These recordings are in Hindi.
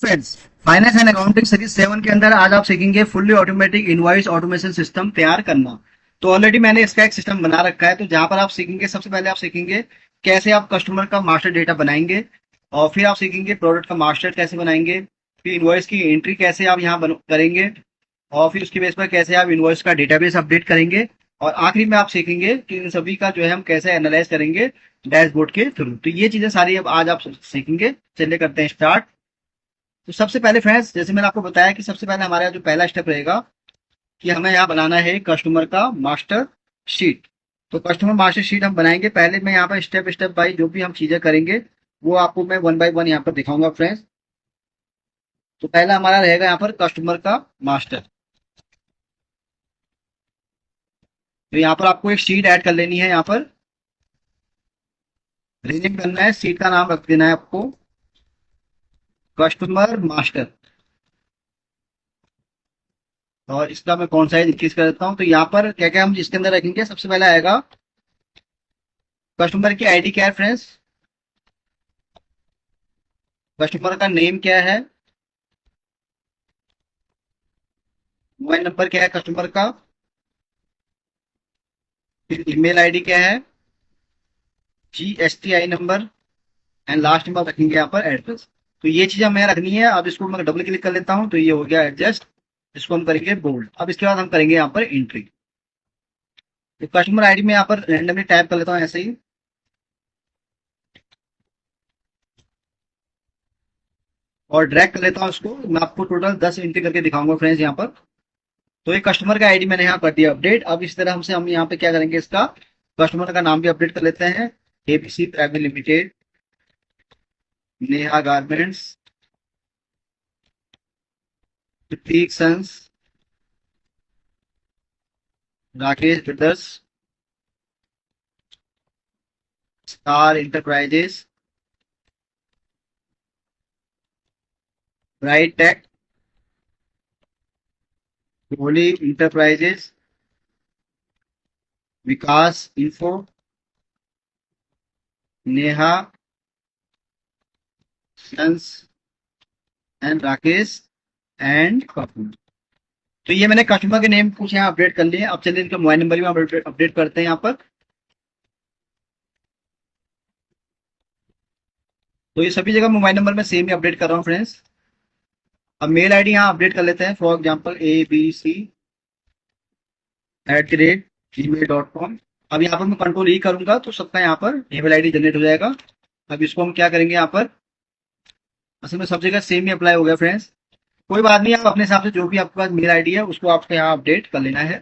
Friends, finance and accounting series 7 के अंदर आज आप सीखेंगे fully automatic invoice automation system तैयार करना। तो ऑलरेडी मैंने इसका एक सिस्टम बना रखा है। तो जहां पर आप सीखेंगे, सबसे पहले आप सीखेंगे कैसे आप कस्टमर का मास्टर डेटा बनाएंगे, और फिर आप सीखेंगे प्रोडक्ट का मास्टर कैसे बनाएंगे, फिर इनवॉइस की एंट्री कैसे आप यहाँ करेंगे, और फिर उसके बेस पर कैसे आप इनवॉइस का डेटाबेस अपडेट करेंगे, और आखिरी में आप सीखेंगे कि इन सभी का जो है हम कैसे एनालाइज करेंगे डैशबोर्ड के थ्रू। तो ये चीजें सारी अब आज आप सीखेंगे। चलिए करते हैं स्टार्ट। तो सबसे पहले फ्रेंड्स, जैसे मैंने आपको बताया कि सबसे पहले हमारा जो पहला स्टेप रहेगा कि हमें यहाँ बनाना है कस्टमर का मास्टर शीट। तो कस्टमर मास्टर शीट हम बनाएंगे। पहले मैं यहाँ पर स्टेप स्टेप बाई जो भी हम चीजें करेंगे वो आपको मैं वन बाई वन यहाँ पर दिखाऊंगा फ्रेंड्स। तो पहला हमारा रहेगा यहाँ पर कस्टमर का मास्टर। तो यहाँ पर आपको एक शीट ऐड कर लेनी है। यहाँ पर रीनेम करना है, शीट का नाम रख देना है आपको कस्टमर मास्टर। और इसका मैं कौन सा इंक्रीज कर देता हूँ। तो यहाँ पर क्या क्या हम इसके अंदर रखेंगे, सबसे पहले आएगा कस्टमर की आईडी क्या है फ्रेंड्स, कस्टमर का नेम क्या है, मोबाइल नंबर क्या है कस्टमर का, फिर ईमेल आईडी क्या है, जीएसटीआई नंबर, एंड लास्ट में आप रखेंगे यहाँ पर एड्रेस। तो ये चीज हमें रखनी है। अब इसको मैं डबल क्लिक कर लेता हूँ तो ये हो गया एडजस्ट। इसको हम करेंगे बोल्ड। अब इसके बाद हम करेंगे यहाँ पर एंट्री। तो कस्टमर आईडी में यहाँ पर रैंडमली टाइप कर लेता हूँ ऐसे ही, और ड्रैग कर लेता हूँ इसको। मैं आपको टोटल 10 एंट्री करके दिखाऊंगा फ्रेंड्स यहाँ पर। तो ये कस्टमर का आईडी मैंने यहाँ कर दिया अपडेट। अब इस तरह हम यहाँ पे क्या करेंगे, इसका कस्टमर का नाम भी अपडेट कर लेते हैं। ABC private limited, Neha garments, Prateek sons, Rakesh brothers, star enterprises, bright tech, holy enterprises, Vikas info, Neha sons, and Rakesh and Kapoor. तो ये मैंने कस्टमर के नेम कुछ यहाँ अपडेट कर लिए। अब चलिए इनका मोबाइल नंबर भी हम अपडेट करते हैं यहाँ पर। तो ये सभी जगह मोबाइल नंबर में सेम ही अपडेट कर रहा हूँ फ्रेंड्स। अब मेल आईडी यहाँ अपडेट कर लेते हैं, फॉर एग्जाम्पल abc@gmail.com। अब यहाँ पर मैं कंट्रोल ई करूंगा तो सबका यहाँ पर ईमेल आईडी जनरेट हो जाएगा। अब इसको हम क्या करेंगे, यहाँ पर असल में सब जगह सेम ही अप्लाई हो गया फ्रेंड्स। कोई बात नहीं, आप अपने हिसाब से जो भी आपके पास मेल आईडी है उसको आपको यहाँ अपडेट कर लेना है।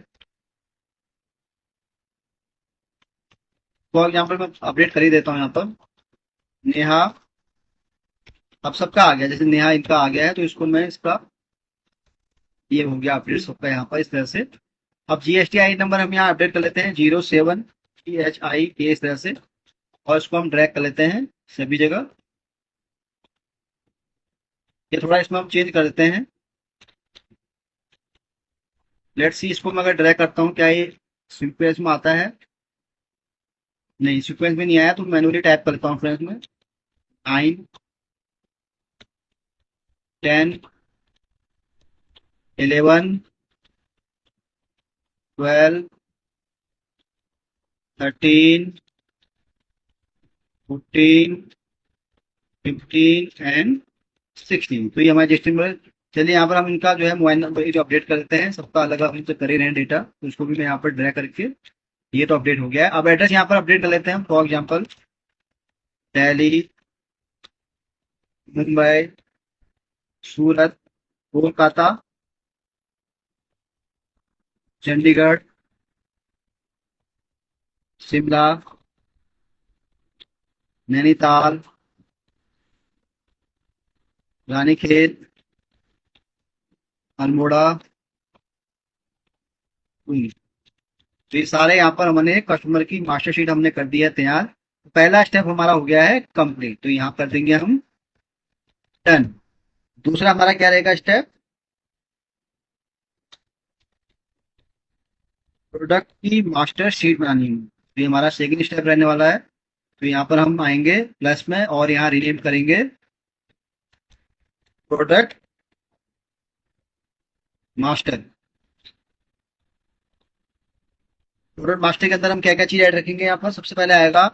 फॉर एग्जाम्पल मैं अपडेट कर ही देता हूँ यहाँ पर नेहा। अब सबका आ गया, जैसे नेहा इनका आ गया है तो इसको मैं इसका ये हो गया अपडेट सबका यहाँ पर इस तरह से। अब जीएसटी नंबर हम यहाँ अपडेट कर लेते हैं 07THI के इस तरह से, और इसको हम ड्रैग कर लेते हैं सभी जगह। ये थोड़ा इसमें हम चेंज कर देते हैं। लेट्स सी, इसको मैं अगर ड्रैग करता हूँ क्या ये सीक्वेंस में आता है, नहीं सीक्वेंस में नहीं आया। तो मैनुअली टाइप करता हूँ फ्रेंड्स में 9, 10, 11, 12, 13, 14, 15 एंड 16। तो ये हमारे डिस्ट्रिक्ट में। चलिए यहाँ पर हम इनका जो है मोबाइल नंबर जो अपडेट कर देते हैं। सबका अलग अलग हम कर ही रहे हैं डेटा, तो उसको भी मैं यहाँ पर ड्रैग करके ये तो अपडेट हो गया है। अब एड्रेस यहाँ पर अपडेट कर लेते हैं, फॉर एग्जाम्पल दिल्ली, मुंबई, सूरत, कोलकाता, चंडीगढ़, शिमला, नैनीताल, रानीखेत, अल्मोड़ा, पुरी। तो ये सारे यहाँ पर हमने कस्टमर की मास्टर शीट हमने कर दी है तैयार। पहला स्टेप हमारा हो गया है कंप्लीट, तो यहाँ कर देंगे हम डन। दूसरा हमारा क्या रहेगा स्टेप, प्रोडक्ट की मास्टर शीट बनानी है। तो ये हमारा सेकंड स्टेप रहने वाला है। तो यहाँ पर हम आएंगे प्लस में और यहाँ रिनेम करेंगे प्रोडक्ट मास्टर। प्रोडक्ट मास्टर के अंदर हम क्या क्या चीज ऐड रखेंगे यहाँ पर? सबसे पहले आएगा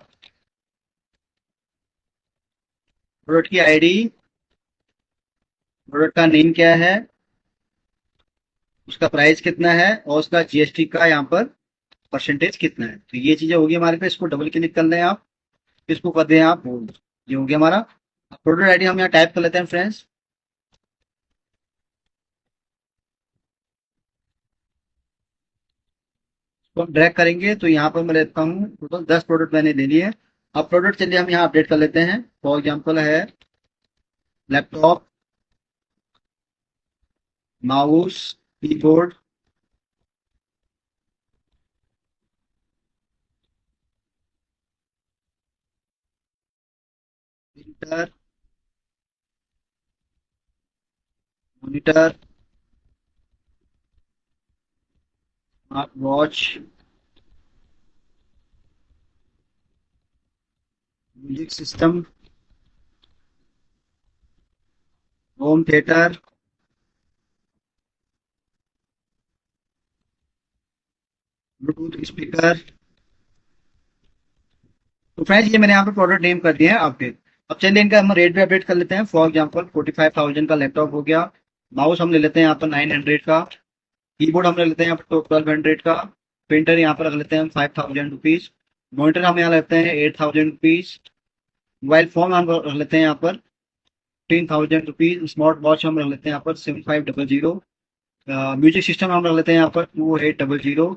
प्रोडक्ट की आईडी, प्रोडक्ट का नेम क्या है, उसका प्राइस कितना है और उसका जीएसटी का यहाँ पर परसेंटेज कितना है। तो ये चीजें होगी हमारे पे। इसको डबल क्लिक कर लें आप, इसको कर दें आप बोल्ड। ये हो गया हमारा प्रोडक्ट आईडी। हम यहाँ टाइप कर लेते हैं फ्रेंड्स। तो हम ड्रैग करेंगे तो यहाँ पर मैं लेता हूँ टोटल 10 प्रोडक्ट मैंने ले लिए। अब प्रोडक्ट चलिए हम यहाँ अपडेट कर लेते हैं। फॉर एग्जाम्पल है laptop, mouse, keyboard, printer, monitor, smart watch, music system, home theatre, Bluetooth speaker. तो फ्रेंड्स ये मैंने यहाँ पे प्रोडक्ट नेम कर दिया है अपडेट। अब चलिए इनका हम रेट भी अपडेट कर लेते हैं। फॉर एग्जांपल 45,000 का लैपटॉप हो गया। माउस हम ले लेते हैं यहाँ पर 900 का। कीबोर्ड हम ले लेते हैं यहाँ पर 1200 का। प्रिंटर यहाँ पर रख लेते हैं हम 5000 रुपीज। मॉनिटर हम यहाँ लेते हैं 8000 रुपीज। मोबाइल फोन हम रख लेते हैं यहाँ पर 13000 रुपीज। स्मार्ट वॉच हम रख लेते हैं यहाँ पर 7500। म्यूजिक सिस्टम हम रख लेते हैं यहाँ पर 2800।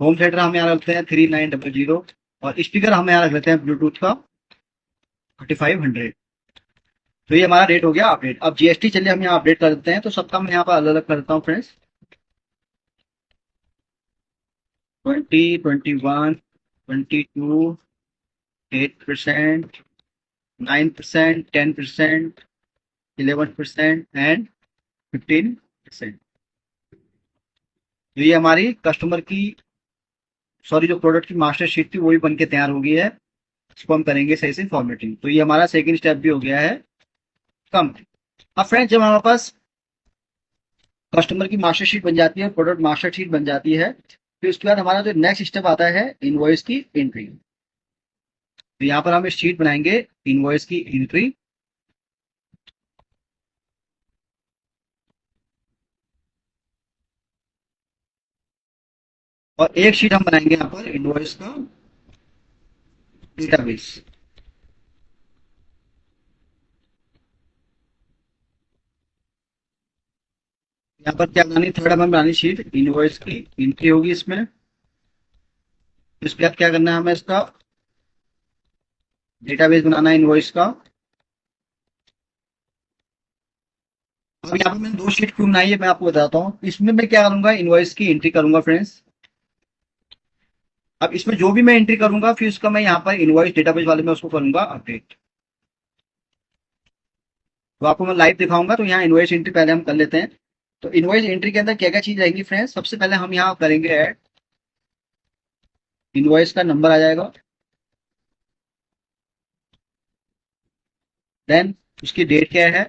होम थिएटर हम यहाँ रखते हैं 3900। और स्पीकर हम यहाँ रख लेते हैं ब्लूटूथ का 3500। तो ये हमारा रेट हो गया अपडेट। अब जीएसटी चलिए हम यहाँ अपडेट कर देते हैं। तो सबका मैं यहाँ पर अलग अलग कर देता हूँ फ्रेंड्स। 20, 21, 22, 8%, 9%, 10%, 11% एंड 15%। तो ये हमारी कस्टमर की, सॉरी, जो प्रोडक्ट की मास्टर शीट थी वो भी बन के तैयार हो गई है। इसको हम करेंगे सही से फॉर्मेटिंग। तो ये हमारा सेकंड स्टेप भी हो गया है कम। अब फ्रेंड्स जब हमारे पास कस्टमर की मास्टर शीट बन जाती है, प्रोडक्ट मास्टर शीट बन जाती है, फिर उसके बाद हमारा जो नेक्स्ट स्टेप आता है इनवॉइस की एंट्री। तो यहाँ पर हम शीट बनाएंगे इनवॉइस की एंट्री। और एक शीट हम बनाएंगे यहाँ पर इनवॉइस का डेटाबेस। यहाँ पर क्या बनानी, थर्ड हमें बनानी शीट इनवॉइस की एंट्री होगी इसमें। इसके बाद क्या करना है हमें, इसका डेटाबेस बनाना है इनवॉइस का। अब यहाँ पर मैंने दो शीट क्यों बनाई है मैं आपको बताता हूँ। इसमें मैं क्या करूंगा, इनवॉइस की एंट्री करूंगा फ्रेंड्स। अब इसमें जो भी मैं एंट्री करूंगा फिर उसका मैं यहाँ पर इनवॉइस डेटाबेस वाले में उसको करूंगा अपडेट। तो आपको मैं लाइव दिखाऊंगा। तो यहाँ इनवॉइस एंट्री पहले हम कर लेते हैं। तो इनवॉइस एंट्री के अंदर क्या क्या चीज आएंगी फ्रेंड्स? सबसे पहले हम यहाँ करेंगे ऐड, इनवॉइस का नंबर आ जाएगा, देन उसकी डेट क्या है,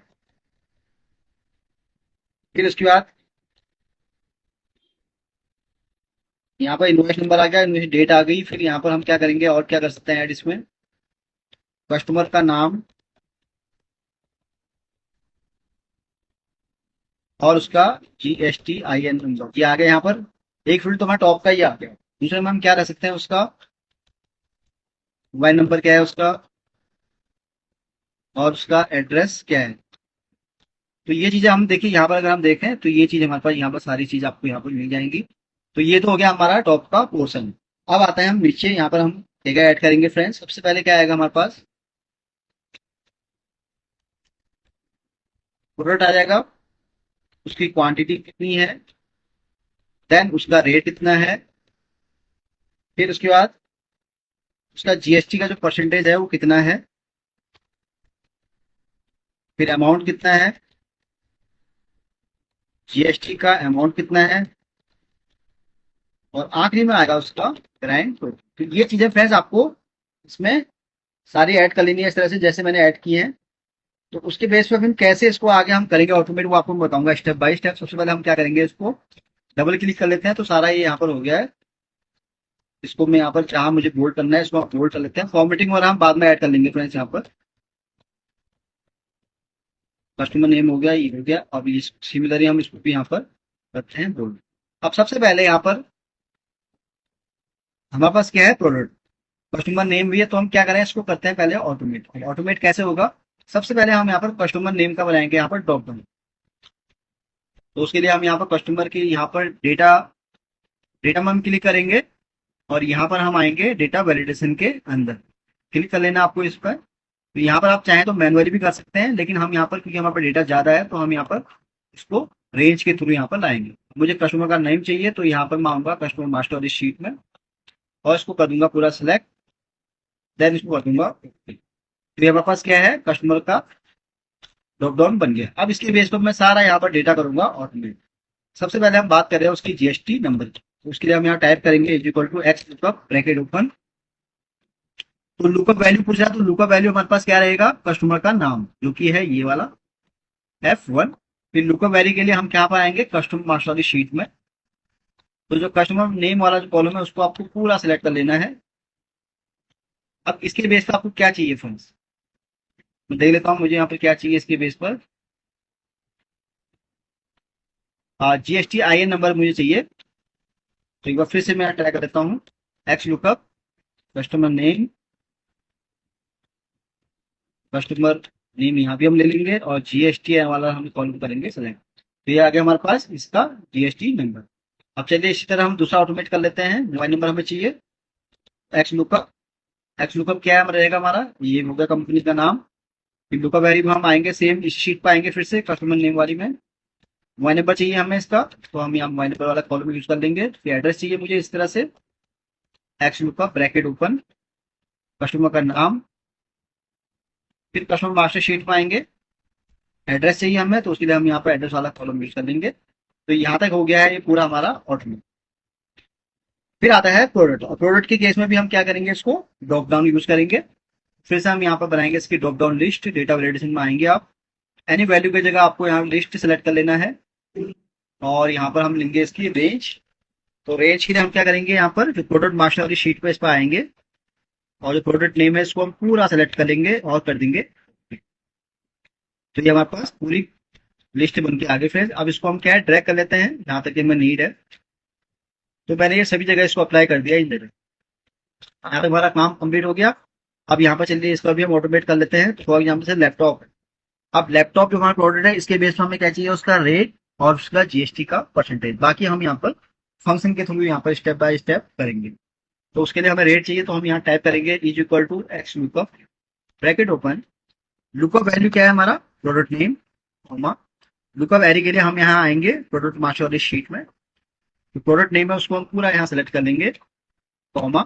फिर उसके बाद यहाँ पर इनवॉइस नंबर आ गया, इनवॉइस डेट आ गई। फिर यहाँ पर हम क्या करेंगे और क्या कर सकते हैं ऐड इसमें, कस्टमर का नाम और उसका GSTIN नंबर, ये आ गया यहाँ पर। एक फील्ड तो हमारा टॉप का ही आ गया। दूसरे में हम क्या रख सकते हैं, उसका मोबाइल नंबर क्या है उसका, और उसका एड्रेस क्या है। तो ये चीजें हम देखिए यहाँ पर अगर हम देखें तो ये चीज हमारे पास यहाँ पर सारी चीज आपको यहाँ पर मिल जाएंगी। तो ये तो हो गया हमारा टॉप का पोर्शन। अब आता है हम नीचे, यहाँ पर हम क्या ऐड करेंगे फ्रेंड्स। सबसे पहले क्या आएगा हमारे पास, प्रोडक्ट आ जाएगा, उसकी क्वांटिटी कितनी है, देन उसका रेट कितना है, फिर उसके बाद उसका जीएसटी का जो परसेंटेज है वो कितना है, फिर अमाउंट कितना है, जीएसटी का अमाउंट कितना है, और आखिरी में आएगा उसका ग्राइंड। तो ये चीजें फ्रेंड्स आपको इसमें सारी ऐड कर लेनी है इस तरह से जैसे मैंने ऐड की है। तो उसके बेस पे फिर कैसे इसको आगे हम करेंगे ऑटोमेट, वो आपको मैं बताऊंगा स्टेप बाय स्टेप। सबसे पहले हम क्या करेंगे, इसको डबल क्लिक कर लेते हैं तो सारा ये यहाँ पर हो गया है। इसको मैं यहाँ पर जहाँ मुझे बोल्ड करना है इसको आप बोल्ड कर लेते हैं। फॉर्मेटिंग और हम बाद में ऐड कर लेंगे फ्रेंड्स। यहाँ पर कस्टमर नेम हो गया, ये हो गया। अब इस सिमिलरली हम इसको भी यहाँ पर करते हैं बोल्ड। अब सबसे पहले यहाँ पर हमारे पास क्या है, प्रोडक्ट कस्टमर नेम भी है, तो हम क्या करें, इसको करते हैं पहले ऑटोमेट। ऑटोमेट कैसे होगा, सबसे पहले हम यहाँ पर कस्टमर नेम का बनाएंगे यहाँ पर ड्रॉप डाउन। तो उसके लिए हम यहाँ पर कस्टमर की यहाँ पर डेटा डेटा में हम क्लिक करेंगे और यहाँ पर हम आएंगे डेटा वैलिडेशन के अंदर। क्लिक कर लेना आपको इस पर। तो यहाँ पर आप चाहें तो मैनुअली भी कर सकते हैं, लेकिन हम यहाँ पर क्योंकि हमारे पास डेटा ज्यादा है तो हम यहाँ पर इसको रेंज के थ्रू यहाँ पर लाएंगे। मुझे कस्टमर का नेम चाहिए तो यहाँ पर मैं आऊंगा कस्टमर मास्टर इस शीट में और इसको कर दूंगा पूरा सिलेक्ट। देन इसको कर दूंगा OK। तो ये हमारे पास क्या है, कस्टमर का ड्रॉप डाउन बन गया। अब इसके बेस पर मैं सारा यहाँ पर डेटा करूंगा ऑटोमेट। सबसे पहले हम बात कर रहे हैं उसकी जीएसटी नंबर की। तो उसके लिए हम यहाँ टाइप करेंगे is equal to X lookup bracket open. तो लुकअप वैल्यू पूछा, तो लुकअप वैल्यू हमारे पास क्या रहेगा, कस्टमर का नाम जो कि है ये वाला F1। फिर लुकअप वैल्यू के लिए हम क्या पर आएंगे, कस्टमर मास्टर वाली शीट में। तो जो कस्टमर नेम वाला जो कॉलम है उसको आपको पूरा सिलेक्ट कर लेना है। अब इसके बेस पर आपको क्या चाहिए फ्रेंड्स, मैं देख लेता हूँ मुझे यहाँ पर क्या चाहिए इसके बेस पर। जीएसटी IN नंबर मुझे चाहिए। तो एक बार फिर से मैं ट्राई कर देता हूँ, x lookup customer name, customer name यहाँ भी हम ले लेंगे और जीएसटी वाला हम कॉलम करेंगे सेलेक्ट। तो ये आ गया हमारे पास इसका जीएसटी नंबर। अब चलिए इसी तरह हम दूसरा ऑटोमेट कर लेते हैं। मोबाइल नंबर हमें चाहिए, एक्स लुकअप। एक्स लुकअप क्या है रहेगा हमारा, ये हो गया कंपनी का नाम। फिर लुकअप वैल्यू हम आएंगे सेम इस शीट पर आएंगे फिर से कस्टमर नेम वाली में। मोबाइल नंबर चाहिए हमें इसका, तो हम यहाँ मोबाइल नंबर वाला कॉलम यूज कर लेंगे। फिर एड्रेस चाहिए मुझे इस तरह से, x lookup bracket open customer का नाम। फिर कस्टमर मास्टर शीट में आएंगे, एड्रेस चाहिए हमें तो उसके लिए हम यहाँ पर एड्रेस वाला कॉलम यूज कर लेंगे। तो यहाँ तक हो गया है ये पूरा हमारा ऑटोमेट। फिर आता है प्रोडक्ट, और प्रोडक्ट के केस में भी हम क्या करेंगे, इसको ड्रॉप डाउन यूज करेंगे। फिर से हम यहाँ पर बनाएंगे इसकी drop down list. Data validation में आएंगे आप, एनी वैल्यू की जगह आपको यहाँ लिस्ट सेलेक्ट कर लेना है और यहाँ पर हम लेंगे इसकी रेंज। तो रेंज के लिए हम क्या करेंगे, यहाँ पर जो प्रोडक्ट मास्टर वाली शीट पे इस पर आएंगे और जो प्रोडक्ट नेम है इसको हम पूरा सेलेक्ट कर लेंगे और कर देंगे। तो ये हमारे पास पूरी लिस्ट बन के आगे। फिर अब इसको हम क्या है, ड्रैग कर लेते हैं जहां तक हमें नीड है। तो मैंने ये सभी जगह इसको अप्लाई कर दिया इन जगह। यहाँ तक हमारा काम कंप्लीट हो गया। अब यहाँ पर चलिए इसका भी हम ऑटोमेट कर लेते हैं। तो फॉर एग्जाम्पल से लैपटॉप। अब लैपटॉप जो हमारा प्रोडक्ट है इसके बेस पर हमें क्या चाहिए, उसका रेट और उसका जीएसटी का परसेंटेज। बाकी हम यहाँ पर फंक्शन के थ्रू यहाँ पर स्टेप बाय स्टेप करेंगे। तो उसके लिए हमें रेट चाहिए, तो हम यहाँ टाइप करेंगे is equal to X lookup bracket open. Lookup value क्या है हमारा, product name comma. Lookup array के लिए हम यहाँ आएंगे प्रोडक्ट मास्टर वाली शीट में। तो प्रोडक्ट नेम है उसको हम पूरा यहाँ सेलेक्ट कर लेंगे कॉमा।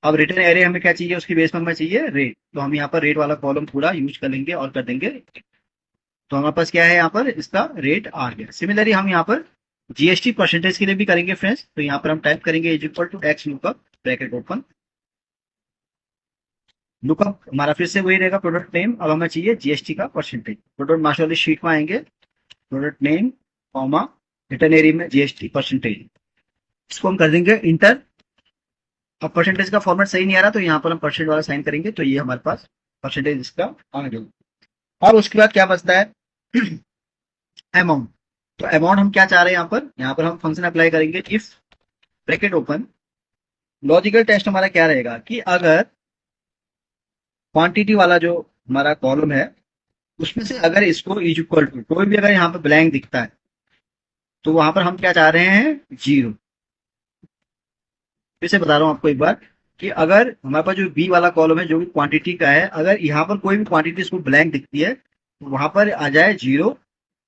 अब रिटर्न एरे हमें क्या चाहिए, उसकी बेस पर हमें चाहिए रेट। तो हम यहाँ पर रेट वाला कॉलम पूरा यूज कर लेंगे और कर देंगे। तो हमारे पास क्या है, यहाँ पर इसका रेट आ गया। सिमिलरली हम यहाँ पर जीएसटी परसेंटेज के लिए भी करेंगे फ्रेंड्स। तो यहाँ पर हम टाइप करेंगे is equal to X lookup bracket open. Lookup हमारा फिर से वही रहेगा प्रोडक्ट नेम। अब हमें चाहिए जीएसटी का परसेंटेज। प्रोडक्ट मास्टर वाली शीट में आएंगे, product name comma return area में जीएसटी परसेंटेज। इसको हम कर देंगे इंटर। अब परसेंटेज का फॉर्मेट सही नहीं आ रहा तो यहाँ पर हम परसेंट वाला साइन करेंगे। तो ये हमारे पास परसेंटेज इसका आ गया। और उसके बाद क्या बचता है, अमाउंट। तो अमाउंट हम क्या चाह रहे हैं, यहाँ पर हम फंक्शन अप्लाई करेंगे if bracket open. Logical test हमारा क्या रहेगा कि अगर क्वांटिटी वाला जो हमारा कॉलम है उसमें से अगर इसको इज इक्वल टू कोई भी अगर यहाँ पर ब्लैंक दिखता है तो वहां पर हम क्या चाह रहे हैं, जीरो। फिर से बता रहा हूँ आपको एक बार कि अगर हमारे पास जो बी वाला कॉलम है जो भी क्वांटिटी का है, अगर यहाँ पर कोई भी क्वांटिटी इसको ब्लैंक दिखती है तो वहां पर आ जाए जीरो।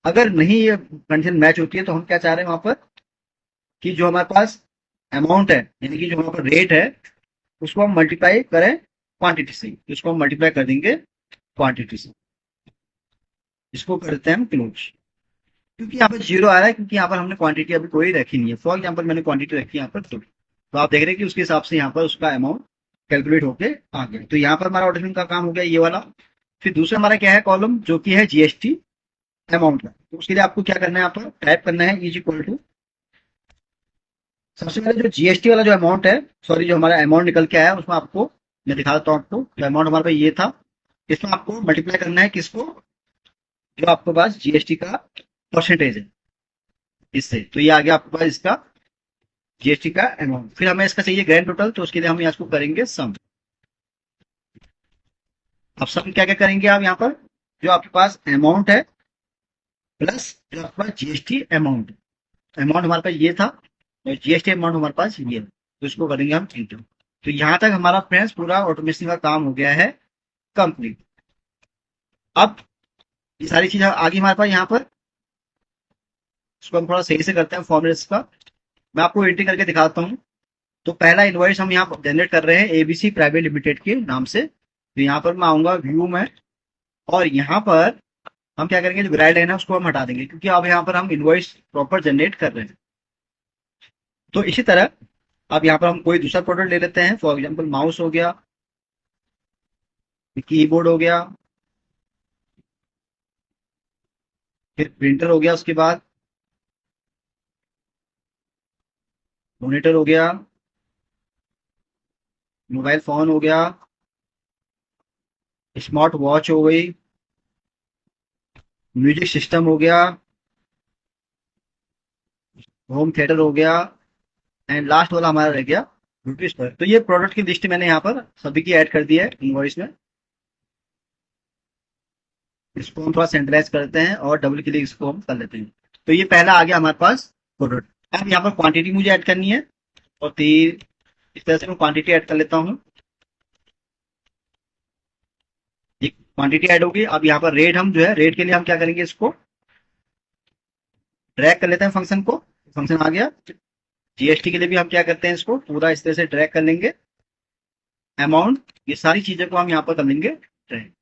अगर नहीं ये कंडीशन मैच होती है तो हम क्या चाह रहे हैं वहां पर कि जो हमारे पास अमाउंट है यानी कि जो हमारे पास रेट है उसको हम मल्टीप्लाई करें क्वांटिटी से। इसको हम मल्टीप्लाई कर देंगे क्वांटिटी से। इसको करते हैं हम क्लोज। क्योंकि यहाँ पर जीरो आ रहा है क्योंकि यहाँ पर हमने क्वांटिटी अभी कोई रखी नहीं है। फॉर एग्जाम्पल मैंने क्वांटिटी रखी है यहाँ पर तो आप देख रहे हैं कि उसके हिसाब से यहाँ पर उसका अमाउंट कैलकुलेट होके आ गया। तो यहाँ पर हमारा ऑटोमेशन का काम हो गया ये वाला। फिर दूसरा हमारा क्या है कॉलम, जो कि है जीएसटी अमाउंट का। तो उसके लिए आपको क्या करना है, यहाँ पर टाइप करना है इज इक्वल टू, सबसे पहले जो जीएसटी वाला जो अमाउंट है, सॉरी जो हमारा अमाउंट निकल के आया उसमें आपको मैं दिखा देता हूँ आपको, जो अमाउंट हमारे पास ये था, इसमें आपको मल्टीप्लाई करना है किसको, जो आपके पास जीएसटी का परसेंटेज है इससे, तो ये आ गया आपके पास इसका जीएसटी का अमाउंट। फिर हमें इसका चाहिए ग्रैंड टोटल, तो उसके लिए हम इसको करेंगे सम। अब सम क्या क्या करेंगे आप यहाँ पर, जो आपके पास अमाउंट है प्लस जो आपके पास जीएसटी अमाउंट, अमाउंट हमारे पास ये था और जीएसटी अमाउंट हमारे पास ये है, तो इसको करेंगे हम इंटू। तो यहाँ तक हमारा फ्रेंड्स पूरा ऑटोमेशन का काम हो गया है कंप्लीट। अब ये सारी चीजें आगे हमारे पास यहाँ पर, इसको हम थोड़ा सही से करते हैं फॉर्मेट्स का, मैं आपको एंट्री करके दिखाता हूँ। तो पहला इनवॉइस हम यहाँ जनरेट कर रहे हैं एबीसी प्राइवेट लिमिटेड के नाम से। तो यहाँ पर मैं आऊंगा व्यू में, और यहाँ पर हम क्या करेंगे, जो ग्राइड लाइन है उसको हम हटा देंगे, क्योंकि अब यहाँ पर हम इनवॉइस प्रॉपर जनरेट कर रहे हैं। तो इसी तरह अब यहाँ पर हम कोई दूसरा प्रोडक्ट ले लेते हैं, फॉर एग्जाम्पल माउस हो गया, कीबोर्ड हो गया, फिर प्रिंटर हो गया, उसके बाद मॉनिटर हो गया, मोबाइल फोन हो गया, स्मार्ट वॉच हो गई, म्यूजिक सिस्टम हो गया, होम थिएटर हो गया, एंड लास्ट वाला हमारा रह गया ब्यूटी स्टोर। तो ये प्रोडक्ट की लिस्ट मैंने यहाँ पर सभी की ऐड कर दी है इनवॉइस में। इसको हम थोड़ा सेंट्रलाइज करते हैं और डबल क्लिक इसको हम कर लेते हैं। तो ये पहला आ गया हमारे पास प्रोडक्ट। अब यहाँ पर क्वांटिटी मुझे ऐड करनी है, और तीर इस तरह से मैं क्वांटिटी ऐड कर लेता हूँ। ये क्वांटिटी ऐड होगी। अब यहाँ पर रेट, हम जो है रेट के लिए हम क्या करेंगे, इसको ड्रैग कर लेते हैं फंक्शन को, फंक्शन आ गया। जीएसटी के लिए भी हम क्या करते हैं, इसको पूरा इस तरह से ड्रैग कर लेंगे। अमाउंट, ये सारी चीजों को हम यहाँ पर कर लेंगे ड्रैग।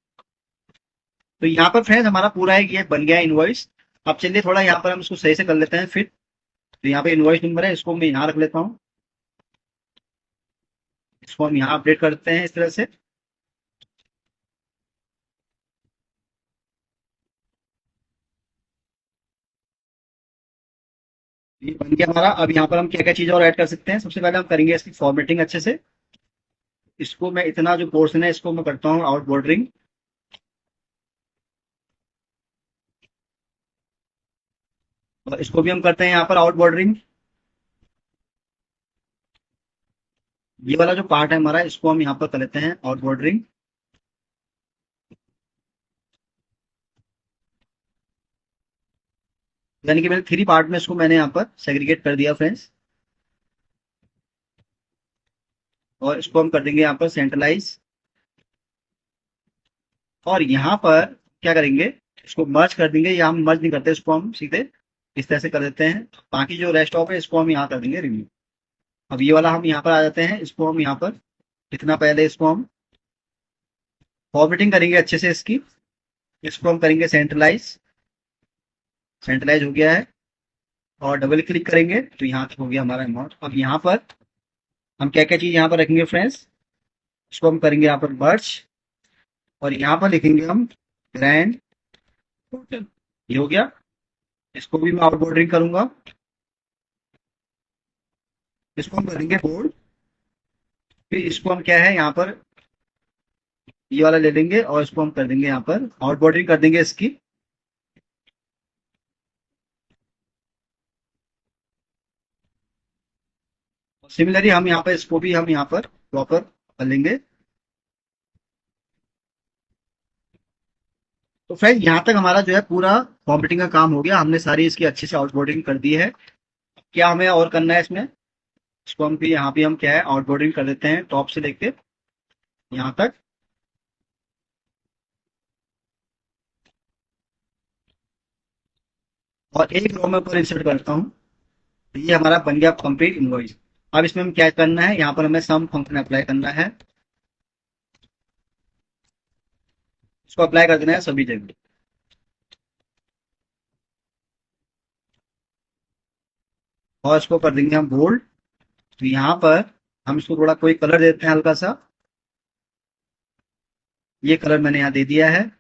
तो यहाँ पर फ्रेंड्स हमारा पूरा एक ये बन गया इनवॉइस। अब चलिए थोड़ा यहाँ पर हम इसको सही से कर लेते हैं फिर। तो यहाँ पे इनवॉइस नंबर है, इसको मैं यहाँ रख लेता हूँ, इसको हम यहाँ अपडेट करते हैं इस तरह से। ये बन गया हमारा। अब यहाँ पर हम क्या क्या चीजें और ऐड कर सकते हैं, सबसे पहले हम करेंगे इसकी फॉर्मेटिंग अच्छे से। इसको मैं इतना जो पोर्शन है इसको मैं करता हूँ आउट बॉर्डरिंग, और इसको भी हम करते हैं यहाँ पर आउट बॉर्डरिंग। ये वाला जो पार्ट है हमारा, इसको हम यहाँ पर कर लेते हैं आउट बॉर्डरिंग। यानी कि मैंने थ्री पार्ट में इसको मैंने यहाँ पर सेग्रीगेट कर दिया फ्रेंड्स। और इसको हम कर देंगे यहाँ पर सेंट्रलाइज। और यहाँ पर क्या करेंगे, इसको मर्ज कर देंगे, या हम मर्ज नहीं करते, इसको हम सीधे इस तरह से कर देते हैं। बाकी जो रेस्ट ऑफ है इसको हम यहाँ कर देंगे रिव्यू। अब ये वाला हम यहाँ पर आ जाते हैं, इसको हम यहाँ पर इतना पहले इसको हम फॉर्मेटिंग करेंगे अच्छे से इसकी। इसको हम करेंगे सेंट्रलाइज, सेंट्रलाइज हो गया है। और डबल क्लिक करेंगे तो यहाँ तक हो गया हमारा अमाउंट। अब यहाँ पर हम क्या क्या चीज यहाँ पर रखेंगे फ्रेंड्स, इसको हम करेंगे यहाँ पर मर्ज, और यहाँ पर लिखेंगे हम ग्रैंड टोटल। ये हो गया। इसको भी मैं आउट बॉर्डरिंग करूंगा, इसको हम करेंगे बोल्ड। फिर इसको हम क्या है यहाँ पर ये वाला ले लेंगे, और इसको हम कर देंगे यहाँ पर आउट बॉर्डरिंग कर देंगे इसकी। सिमिलरली हम यहाँ पर इसको भी हम यहाँ पर प्रॉपर कर लेंगे। तो फ्रेंड यहाँ तक हमारा जो है पूरा फॉर्मेटिंग का काम हो गया, हमने सारी इसकी अच्छे से आउटबोर्डिंग कर दी है। क्या हमें और करना है इसमें, इसको हम भी यहाँ भी हम क्या है आउटबोर्डिंग कर देते हैं टॉप से लेके यहाँ तक। और एक रो में ऊपर इंसर्ट करता हूँ। तो ये हमारा बन गया कंप्लीट इनवॉइस। अब इसमें हम क्या करना है, यहाँ पर हमें सम फंक्शन अप्लाई करना है, इसको अप्लाई कर देना है सभी जगह। और इसको कर देंगे हम बोल्ड। तो यहाँ पर हम इसको थोड़ा कोई कलर देते हैं हल्का सा, ये कलर मैंने यहाँ दे दिया है।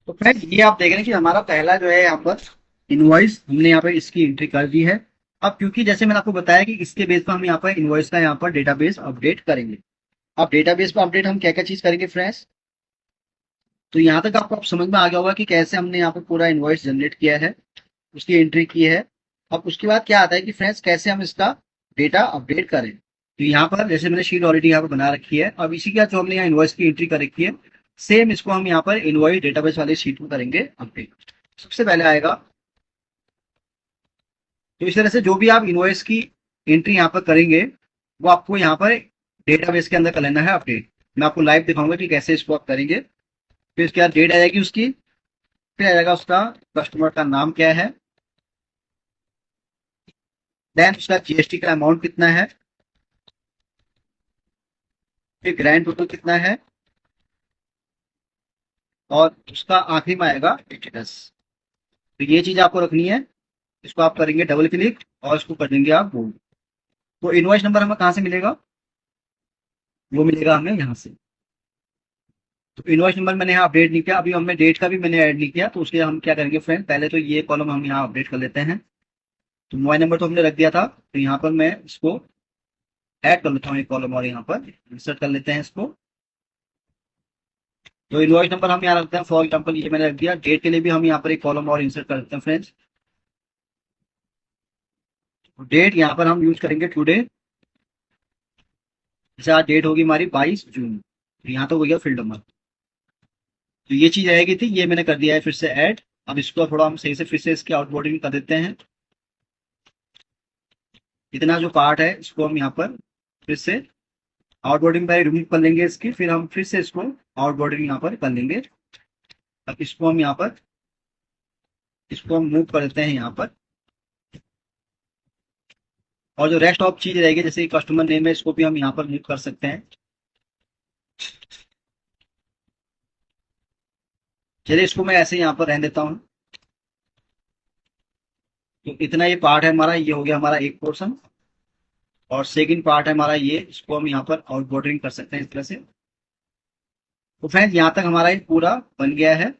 तो फ्रेंड ये आप देख रहे हैं कि हमारा पहला जो है यहाँ पर इनवॉइस हमने यहाँ पर इसकी एंट्री कर दी है। अब क्योंकि जैसे मैंने आपको बताया कि इसके बेस पर हम यहाँ पर इनवॉइस का यहाँ पर डेटाबेस अपडेट करेंगे। अब डेटाबेस पर अपडेट हम क्या क्या चीज करेंगे फ्रेंड्स, तो यहाँ तक आपको अब समझ में आ गया होगा कि कैसे हमने यहाँ पर पूरा इनवॉइस जनरेट किया है, उसकी एंट्री की है। अब उसके बाद क्या आता है कि फ्रेंड्स कैसे हम इसका डेटा अपडेट करें। तो यहाँ पर जैसे मैंने शीट ऑलरेडी यहाँ पर बना रखी है, अब इसी के बाद जो हमने यहाँ इनवॉइस की एंट्री कर रखी है, सेम इसको हम यहाँ पर इनवॉइस डेटाबेस वाले शीट में करेंगे अपडेट। सबसे पहले आएगा, तो इस तरह से जो भी आप इनवॉइस की एंट्री यहाँ पर करेंगे वो आपको यहाँ पर डेटाबेस के अंदर कर लेना है अपडेट। मैं आपको लाइव दिखाऊंगा कि कैसे इसको आप करेंगे। फिर उसके बाद डेट आ जाएगी उसकी, फिर आ जाएगा उसका कस्टमर का नाम क्या है, देन उसका जीएसटी का अमाउंट कितना है, फिर ग्रैंड टोटल कितना है, और उसका आखिरी में आएगा स्टेटस। तो ये चीज आपको रखनी है। इसको आप करेंगे डबल क्लिक और इसको कर देंगे आप बोल्ड। तो इनवॉइस नंबर हमें कहाँ से मिलेगा, वो मिलेगा हमें यहाँ से। तो इनवॉइस नंबर मैंने यहाँ अपडेट नहीं किया, अभी हमें डेट का भी मैंने ऐड नहीं किया, तो उसके लिए हम क्या करेंगे फ्रेंड, पहले तो ये कॉलम हम यहाँ अपडेट कर लेते हैं। तो मोबाइल नंबर तो हमने रख दिया था, तो यहाँ पर मैं इसको ऐड कर लेता हूँ एक कॉलम, और यहाँ पर इंसर्ट कर लेते हैं इसको। तो इनवॉइस नंबर हम यहाँ रखते हैं, फॉर एग्जाम्पल ये मैंने रख दिया। डेट के लिए भी हम यहाँ पर एक कॉलम और इंसर्ट कर देते हैं फ्रेंड्स। डेट यहाँ पर हम यूज करेंगे टुडे, जैसे आज डेट होगी हमारी 22 जून, तो यहाँ तो हो गया फील्ड नंबर। तो ये चीज आएगी थी, ये मैंने कर दिया है फिर से ऐड। अब इसको थोड़ा हम सही से फिर से इसकी आउटबोर्डिंग कर देते हैं। इतना जो पार्ट है इसको हम यहाँ पर फिर से आउटबोर्डिंग पहले रिमूव कर लेंगे इसकी, फिर हम फिर से इसको आउटबोर्डिंग यहाँ पर कर लेंगे। अब इसको हम यहाँ पर इसको हम मूव कर देते हैं यहाँ पर। और जो रेस्ट ऑफ चीज रहेगी जैसे कस्टमर नेम है, इसको भी हम यहाँ पर मूव कर सकते हैं। चलिए इसको मैं ऐसे यहाँ पर रहने देता हूँ। तो इतना ये पार्ट है हमारा, ये हो गया हमारा एक पोर्शन। और सेकंड पार्ट है हमारा ये, इसको हम यहाँ पर आउटबोर्डरिंग कर सकते हैं इस तरह से। तो फ्रेंड्स यहाँ तक हमारा ये पूरा बन गया है।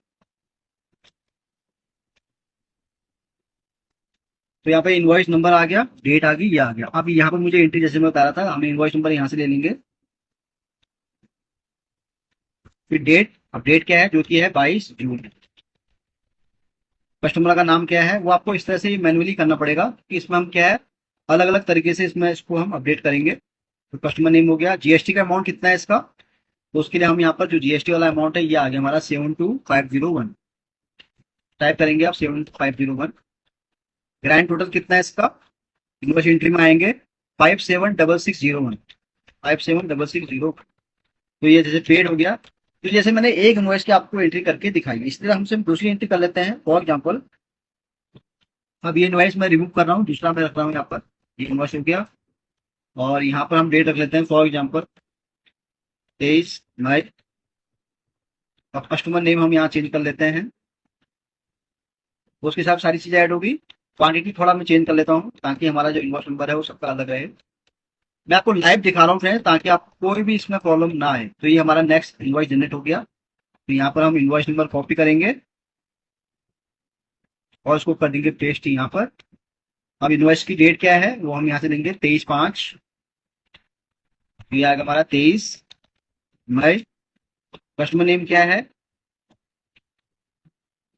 तो यहाँ पे इनवॉइस नंबर आ गया, डेट आ गई, ये आ गया। अब यहाँ पर मुझे एंट्री जैसे मैं बता रहा था, हम इनवॉइस नंबर यहाँ से ले लेंगे। फिर डेट, अब डेट क्या है, जो कि है 22 जून। कस्टमर का नाम क्या है, वो आपको इस तरह से मैन्युअली करना पड़ेगा कि इसमें हम क्या है अलग अलग तरीके से इसमें इसको हम अपडेट करेंगे। तो कस्टमर नेम हो गया, जीएसटी का अमाउंट कितना है इसका, तो उसके लिए हम यहाँ पर जो जीएसटी वाला अमाउंट है ये आ गया हमारा 72501। टाइप करेंगे आप 72501। ग्रैंड टोटल कितना है इसका, इनवॉइस एंट्री में आएंगे 576601, 576601। तो ये जैसे पेड हो गया। तो जैसे मैंने एक इनवॉइस की आपको एंट्री करके दिखाई, इस तरह हमसे दूसरी एंट्री कर लेते हैं। फॉर एग्जाम्पल अब ये इनवॉइस मैं रिमूव कर रहा हूँ, दूसरा मैं रख रहा हूँ यहाँ पर, ये इनवॉइस हो गया। और यहाँ पर हम डेट रख लेते हैं, फॉर एग्जाम्पल 23 मई। अब कस्टमर नेम हम यहाँ चेंज कर लेते हैं, उसके हिसाब सारी चीजें ऐड होगी। क्वांटिटी थोड़ा मैं चेंज कर लेता हूँ ताकि हमारा जो इनवॉइस नंबर है वो सबका अलग रहे। मैं आपको लाइव दिखा रहा हूँ फ्रेंड्स, ताकि आपको कोई भी इसमें प्रॉब्लम ना आए। तो ये हमारा नेक्स्ट इनवॉइस जनरेट हो गया। तो यहाँ पर हम इनवॉइस नंबर कॉपी करेंगे और इसको कर देंगे पेस्ट यहाँ पर। अब इनवॉइस की डेट क्या है वो हम यहाँ से लेंगे 23/5। ये आएगा हमारा 23 मई। कस्टमर नेम क्या है,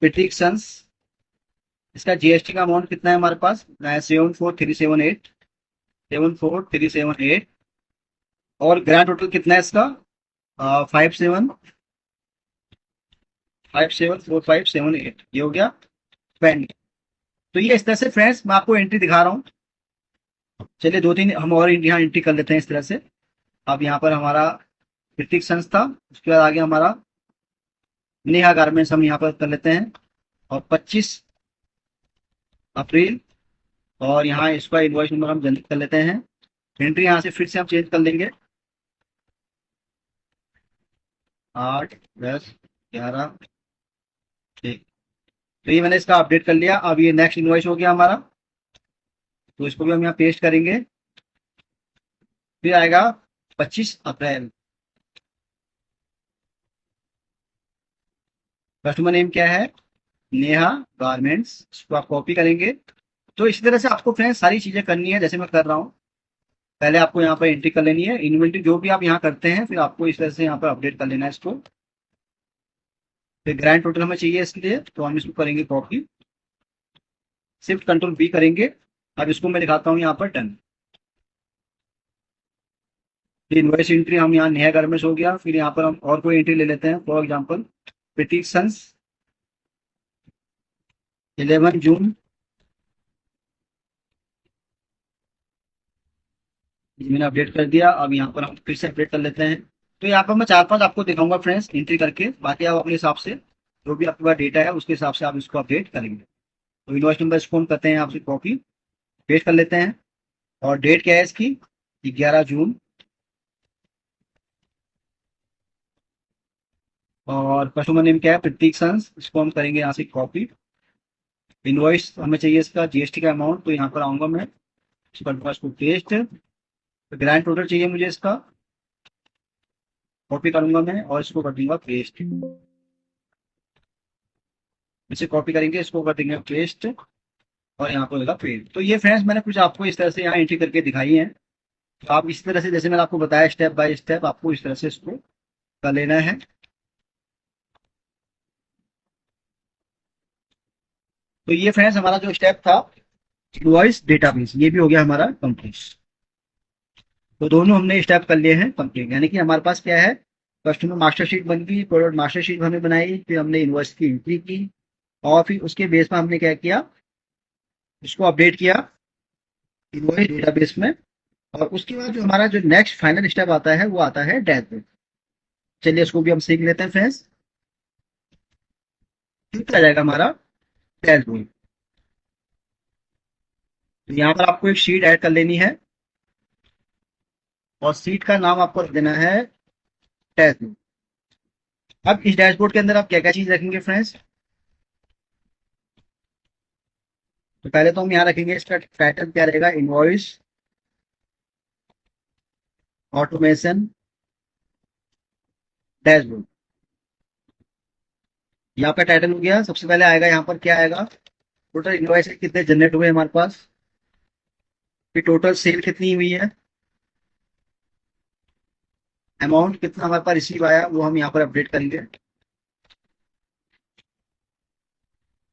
प्रतीक सन्स। इसका जीएसटी का अमाउंट कितना है हमारे पास, 74378, 74378। और ग्रैंड टोटल कितना है इसका, 57574578, ये हो गया पेंड। तो ये इस तरह से फ्रेंड्स मैं आपको एंट्री दिखा रहा हूँ। चलिए दो तीन हम और यहाँ एंट्री कर लेते हैं इस तरह से। अब यहाँ पर हमारा प्रतीक संस्था, उसके बाद आगे हमारा नेहा गारमेंट्स हम यहाँ पर कर लेते हैं। और 25 अप्रैल, और यहाँ इसका इनवॉइस नंबर हम जनरेट कर लेते हैं। एंट्री यहाँ से फिर से हम चेंज कर लेंगे, 8 10 11 ठीक। तो ये मैंने इसका अपडेट कर लिया। अब ये नेक्स्ट इनवॉइस हो गया हमारा, तो इसको भी हम यहाँ पेस्ट करेंगे। फिर आएगा 25 अप्रैल। कस्टमर नेम क्या है? नेहा गारमेंट्स। इसको आप कॉपी करेंगे। तो इसी तरह से आपको फ्रेंड्स सारी चीजें करनी है जैसे मैं कर रहा हूँ। पहले आपको यहाँ पर एंट्री कर लेनी है इन्वेंट्री जो भी आप यहाँ करते हैं, फिर आपको इस तरह से यहाँ पर अपडेट कर लेना है इसको। फिर ग्रैंड टोटल हमें चाहिए इसलिए तो हम इसको करेंगे कॉपी, शिफ्ट कंट्रोल बी करेंगे। अब इसको मैं दिखाता हूँ यहाँ पर डन। फिर इन्वॉइस एंट्री हम यहाँ नेहा गारमेंट्स हो गया। फिर यहाँ पर हम और कोई एंट्री ले लेते हैं, फॉर एग्जाम्पल प्रतीक सन्स 11 जून। ये मैंने अपडेट कर दिया। अब यहाँ पर हम फिर से अपडेट कर लेते हैं। तो यहाँ पर मैं 4-5 आपको दिखाऊंगा फ्रेंड्स एंट्री करके, बाकी आप अपने हिसाब से जो भी आपके पास डेटा है उसके हिसाब से आप इसको अपडेट करेंगे। तो इनवॉइस नंबर इसको हम करते हैं आपसे कॉपी पेस्ट कर लेते हैं। और डेट क्या है इसकी? 11 जून। और कस्टमर नेम क्या है? प्रतीक सन्स। इसको हम करेंगे यहाँ से कॉपी। इनवॉइस हमें चाहिए इसका जीएसटी का अमाउंट, तो यहाँ पर आऊंगा मैं, इसको पेस्ट। ग्रैंड टोटल चाहिए मुझे इसका, कॉपी करूंगा मैं और इसको कर दूंगा पेस्ट। इसे कॉपी करेंगे, इसको कर देंगे पेस्ट और यहाँ पर होगा पेस्ट। तो ये फ्रेंड्स मैंने कुछ आपको इस तरह से यहाँ एंट्री करके दिखाई है। तो आप इस तरह से जैसे मैंने आपको बताया स्टेप बाय स्टेप आपको इस तरह से इसको कर लेना है। तो ये फ्रेंड्स हमारा जो स्टेप था इनवॉइस डेटाबेस, ये भी हो गया हमारा कंप्लीट। तो दोनों हमने स्टेप कर लिए हैं कंप्लीट, यानी कि हमारे पास क्या है, कस्टमर मास्टर शीट बन गई, प्रोडक्ट मास्टर शीट हमने बनाई, फिर हमने इनवॉइस की एंट्री की और फिर उसके बेस पर हमने क्या किया, इसको अपडेट किया इनवॉइस डेटाबेस में। और उसके बाद जो हमारा जो नेक्स्ट फाइनल स्टेप आता है वो आता है डैशबोर्ड। चलिए इसको भी हम सीख लेते हैं फ्रेंड्स। फिर आ जाएगा हमारा डैशबोर्ड। तो यहाँ पर आपको एक शीट ऐड कर लेनी है और शीट का नाम आपको रख देना है डैशबोर्ड। अब इस डैशबोर्ड के अंदर आप क्या क्या चीज रखेंगे फ्रेंड्स? तो पहले तो हम यहाँ रखेंगे, इसका टाइटल क्या रहेगा, इनवॉइस ऑटोमेशन डैशबोर्ड। यहाँ का टाइटल हो गया। सबसे पहले आएगा यहाँ पर क्या आएगा, टोटल इनवॉइस कितने जनरेट हुए हमारे पास, फिर टोटल सेल कितनी हुई है, अमाउंट कितना हमारे पास रिसीव आया वो हम यहाँ पर अपडेट करेंगे,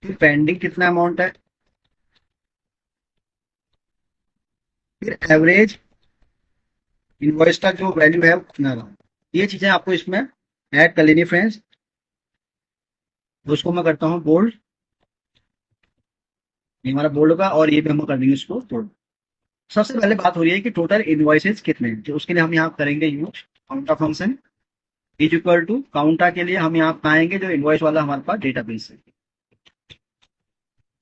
फिर पेंडिंग कितना अमाउंट है, फिर एवरेज इनवॉइस का जो वैल्यू है वो कितना रहा। ये चीजें आपको इसमें ऐड कर लेनी फ्रेंड्स। तो उसको मैं करता हूँ बोल्ड, ये हमारा बोल्ड होगा और ये भी हम कर देंगे इसको बोल्ड। सबसे पहले बात हो रही है कि टोटल इनवॉइसेस कितने हैं, तो उसके लिए हम यहाँ करेंगे use COUNTA function is equal to COUNTA के लिए हम यहाँ पाएंगे जो इनवॉइस वाला हमारे पास डेटाबेस है।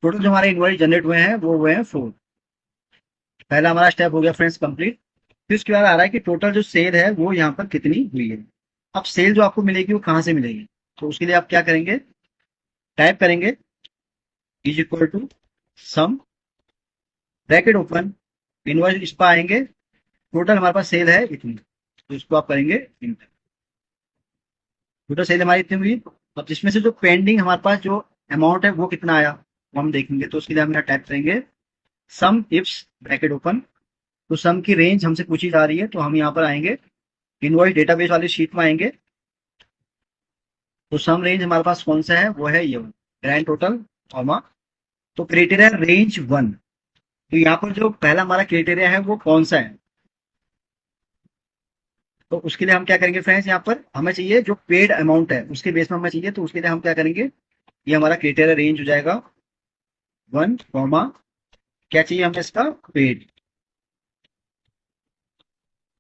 टोटल जो हमारे इनवॉइस जनरेट हुए हैं वो हुए हैं 4। पहला हमारा स्टेप हो गया फ्रेंड्स कंप्लीट। फिर उसके बाद आ रहा है कि टोटल जो सेल है वो यहाँ पर कितनी हुई है। अब सेल जो आपको मिलेगी वो कहाँ से मिलेगी, तो उसके लिए आप क्या करेंगे, टाइप करेंगे is equal to sum bracket open invoice, इस पर आएंगे टोटल हमारे पास सेल है इतनी, तो इसको आप करेंगे इंटर। टोटल सेल हमारी इतनी हुई। अब जिसमें से जो पेंडिंग हमारे पास जो अमाउंट है वो कितना आया वो हम देखेंगे। तो उसके लिए हम यहाँ टाइप करेंगे सम इफ्स ब्रैकेट ओपन। तो सम की रेंज हमसे पूछी जा रही है तो हम यहाँ पर आएंगे इनवॉइस डेटाबेस वाली शीट में आएंगे। तो सम रेंज हमारे पास कौन सा है, वो है ये ग्रैंड टोटल कॉमा। तो क्राइटेरिया रेंज 1। तो यहाँ पर जो पहला हमारा क्राइटेरिया है वो कौन सा है, तो उसके लिए हम क्या करेंगे फ्रेंड्स, यहाँ पर हमें चाहिए जो पेड अमाउंट है उसके बेस में हमें चाहिए। तो उसके लिए हम क्या करेंगे, ये हमारा क्राइटेरिया रेंज हो जाएगा 1 कॉमा क्या चाहिए हमें इसका पेड,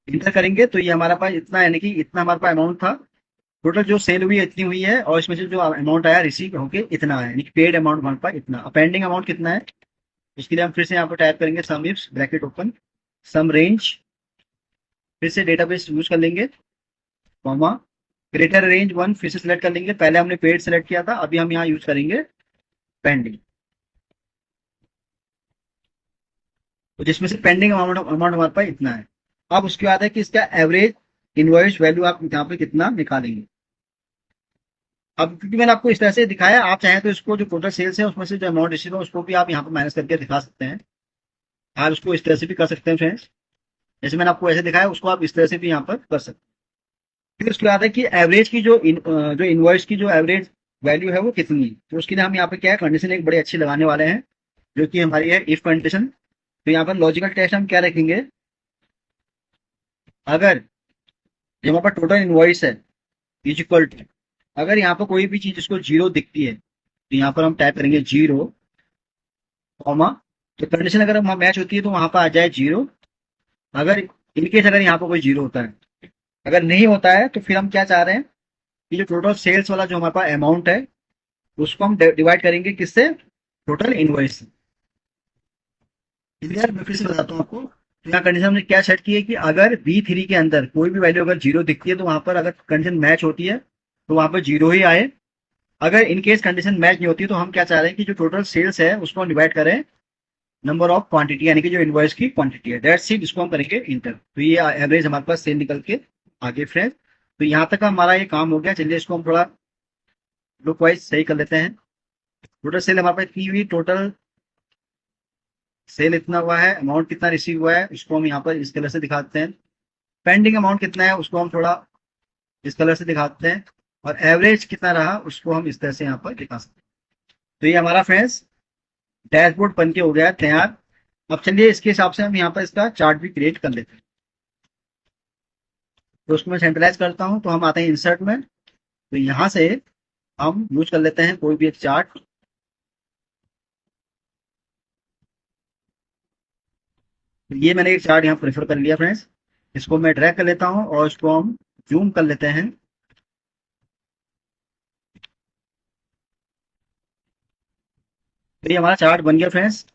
इंटर करेंगे। तो ये हमारा पास इतना, यानी कि इतना हमारे पास अमाउंट था। टोटल जो सेल हुई है इतनी हुई है और इसमें से जो अमाउंट आया रिसीव होके इतना है, यानी कि पेड अमाउंट हमारे पास इतना। पेंडिंग अमाउंट कितना है, इसके लिए हम फिर से यहाँ पर टाइप करेंगे sum ifs bracket open sum range, फिर से डेटाबेस यूज कर लेंगे कॉमा ग्रेटर रेंज 1 फिर से सिलेक्ट कर लेंगे। पहले हमने पेड सेलेक्ट किया था, अभी हम यहाँ यूज करेंगे पेंडिंग। तो जिसमें से पेंडिंग अमाउंट हमारे पास इतना है। अब उसके बाद है कि इसका एवरेज इनवॉइस वैल्यू आप यहाँ पे कितना निकालेंगे। अब क्योंकि मैंने आपको इस तरह से दिखाया, आप चाहें तो इसको जो टोटल सेल्स है उसमें से जो अमाउंट रिसीव है उसको भी आप यहाँ पे माइनस करके दिखा सकते हैं। आप उसको इस तरह से भी कर सकते हैं फ्रेंड्स, जैसे मैंने आपको ऐसे दिखाया उसको आप इस तरह से भी यहाँ पर कर सकते हैं। फिर उसके बाद है कि एवरेज की जो इनवॉइस की जो एवरेज वैल्यू है वो कितनी है। तो उसके लिए हम यहाँ पे क्या है, कंडीशन एक बड़ी अच्छी लगाने वाले हैं, जो कि हमारी है इफ कंडीशन। तो यहाँ पर लॉजिकल टेस्ट हम क्या रखेंगे, अगर जो हमारे पास टोटल इनवॉइस है इज इक्वल टू, अगर यहाँ पर कोई भी चीज इसको जीरो दिखती है तो यहाँ पर हम टाइप करेंगे जीरो कॉमा, तो कंडीशन अगर वहाँ मैच होती है तो वहां पर आ जाए जीरो। अगर इनकेस अगर यहाँ पर कोई जीरो होता है, अगर नहीं होता है तो फिर हम क्या चाह रहे हैं कि जो टोटल सेल्स वाला जो हमारे पास अमाउंट है उसको हम डिवाइड करेंगे किससे, टोटल इनवॉइस से। क्लियर, मैं फिर से बताता हूँ आपको। तो यहाँ कंडीशन हमने क्या सेट की है कि अगर B3 के अंदर कोई भी वैल्यू अगर जीरो दिखती है तो वहां पर अगर कंडीशन मैच होती है तो वहां पर जीरो ही आए। अगर इनकेस कंडीशन मैच नहीं होती तो हम क्या चाह रहे हैं कि जो टोटल सेल्स है उसको हम डिवाइड करें नंबर ऑफ क्वांटिटी, यानी कि जो इनवॉइस की क्वांटिटी है, दैट्स इट, इसको हम करेंगे इंटर। तो ये एवरेज हमारे पास सेल निकल के आगे फ्रेंड्स। तो यहाँ तक हमारा ये काम हो गया। चलिए इसको हम थोड़ा लुक वाइज सही कर लेते हैं। टोटल सेल हमारे पास इतनी हुई, टोटल सेल इतना हुआ है, अमाउंट कितना रिसीव हुआ है उसको हम यहाँ पर इस कलर से दिखाते हैं। पेंडिंग अमाउंट कितना है उसको हम थोड़ा इस कलर से दिखाते हैं, और एवरेज कितना रहा उसको हम इस तरह से यहाँ पर दिखा सकते हैं। तो ये हमारा फ्रेंड्स डैशबोर्ड बन के हो गया है तैयार। अब चलिए इसके हिसाब से हम यहाँ पर इसका चार्ट भी क्रिएट कर लेते हैं। तो उसको मैं सेंट्रलाइज करता हूँ, तो हम आते हैं इंसर्ट में। तो यहाँ से हम यूज कर लेते हैं कोई भी एक चार्ट। तो ये मैंने एक चार्ट यहाँ प्रेफर कर लिया फ्रेंड्स। इसको मैं ड्रैग कर लेता हूँ और इसको हम जूम कर लेते हैं। तो ये हमारा चार्ट बन गया फ्रेंड्स।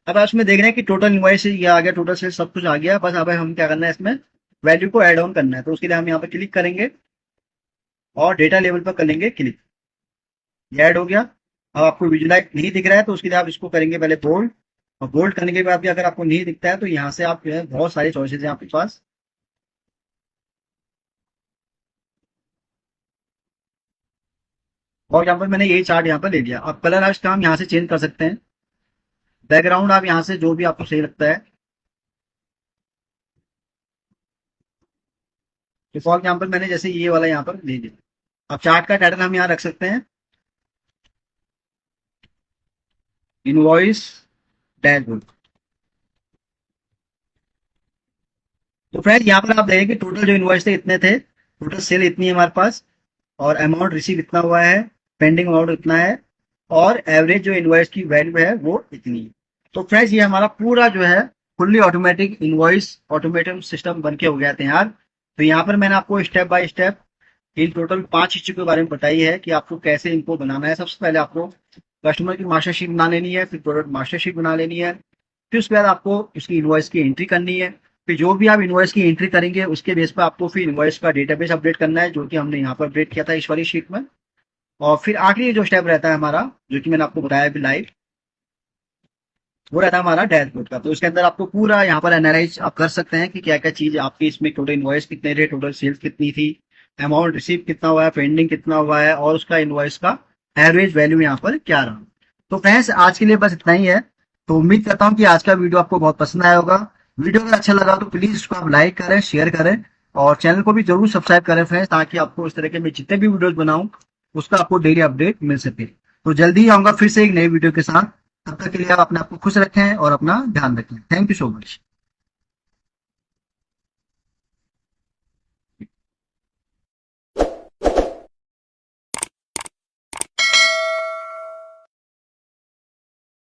अब आप इसमें देख रहे हैं कि टोटल इनवॉइस ये आ गया, टोटल सेल सब कुछ आ गया। बस अब हम क्या करना है, इसमें वैल्यू को ऐड ऑन करना है। तो उसके लिए हम यहाँ पर क्लिक करेंगे और डेटा लेवल पर कर लेंगे क्लिक। ये ऐड हो गया। अब आपको विजुलाइज नहीं दिख रहा है तो उसके लिए आप इसको करेंगे पहले बोल्ड, और बोल्ड करने के बाद भी अगर आपको नहीं दिखता है तो यहाँ से आप जो है बहुत सारी चॉइसेस हैं आपके पास। और यहाँ पर मैंने यही चार्ट यहाँ पर ले लिया। अब कलर का हम यहाँ से चेंज कर सकते हैं। बैकग्राउंड आप यहाँ से जो भी आपको सही लगता है। तो फॉर एग्जाम्पल मैंने जैसे ये वाला यहाँ पर ले लिया। अब चार्ट का टाइटल हम यहाँ रख सकते हैं इनवॉइस डैशबोर्ड। तो फ्रेंड यहाँ पर आप देखें कि टोटल जो इनवॉइस थे इतने थे, टोटल सेल इतनी है हमारे पास, और अमाउंट रिसीव इतना हुआ है, पेंडिंग अमाउंट इतना है, और एवरेज जो इनवॉइस की वैल्यू है वो इतनी है। तो फ्रेंड्स ये हमारा पूरा जो है fully automatic invoice automatic system बन के हो गया था यार। तो यहाँ पर मैंने आपको step by step in total 5 चीजों के बारे में बताई है कि आपको कैसे इनको बनाना है। सबसे पहले आपको कस्टमर की मास्टर शीट बना लेनी है, फिर प्रोडक्ट मास्टर शीट बना लेनी है, फिर उसके बाद आपको उसकी इनवॉइस की एंट्री करनी है। फिर जो भी आप इनवॉइस की एंट्री करेंगे उसके बेस पर आपको फिर इनवॉइस का डेटाबेस अपडेट करना है, जो कि हमने यहाँ पर अपडेट किया था इस वाली शीट में। और फिर आखिरी जो स्टेप रहता है हमारा, जो कि मैंने आपको बताया अभी लाइव, वो रहता है हमारा डैशबोर्ड का। तो उसके अंदर आपको पूरा यहाँ पर एनालाइज आप कर सकते हैं कि क्या क्या चीज आपकी इसमें, टोटल इनवॉइस कितने रहे, टोटल सेल्स कितनी थी, अमाउंट रिसीव कितना हुआ है, पेंडिंग कितना हुआ है, और उसका इनवॉइस का एवरेज वैल्यू यहाँ पर क्या रहा। तो फ्रेंड्स आज के लिए बस इतना ही है। तो उम्मीद करता हूँ कि आज का वीडियो आपको बहुत पसंद आया होगा। वीडियो अगर अच्छा लगा तो प्लीज इसको आप लाइक करें, शेयर करें, और चैनल को भी जरूर सब्सक्राइब करें फ्रेंड्स, ताकि आपको इस तरह के मैं जितने भी वीडियोस बनाऊं उसका आपको डेली अपडेट मिल सके। तो जल्दी ही आऊंगा फिर से एक नई वीडियो के साथ। तब तक के लिए आप अपने आप को खुश रखें और अपना ध्यान रखें। Thank you so much.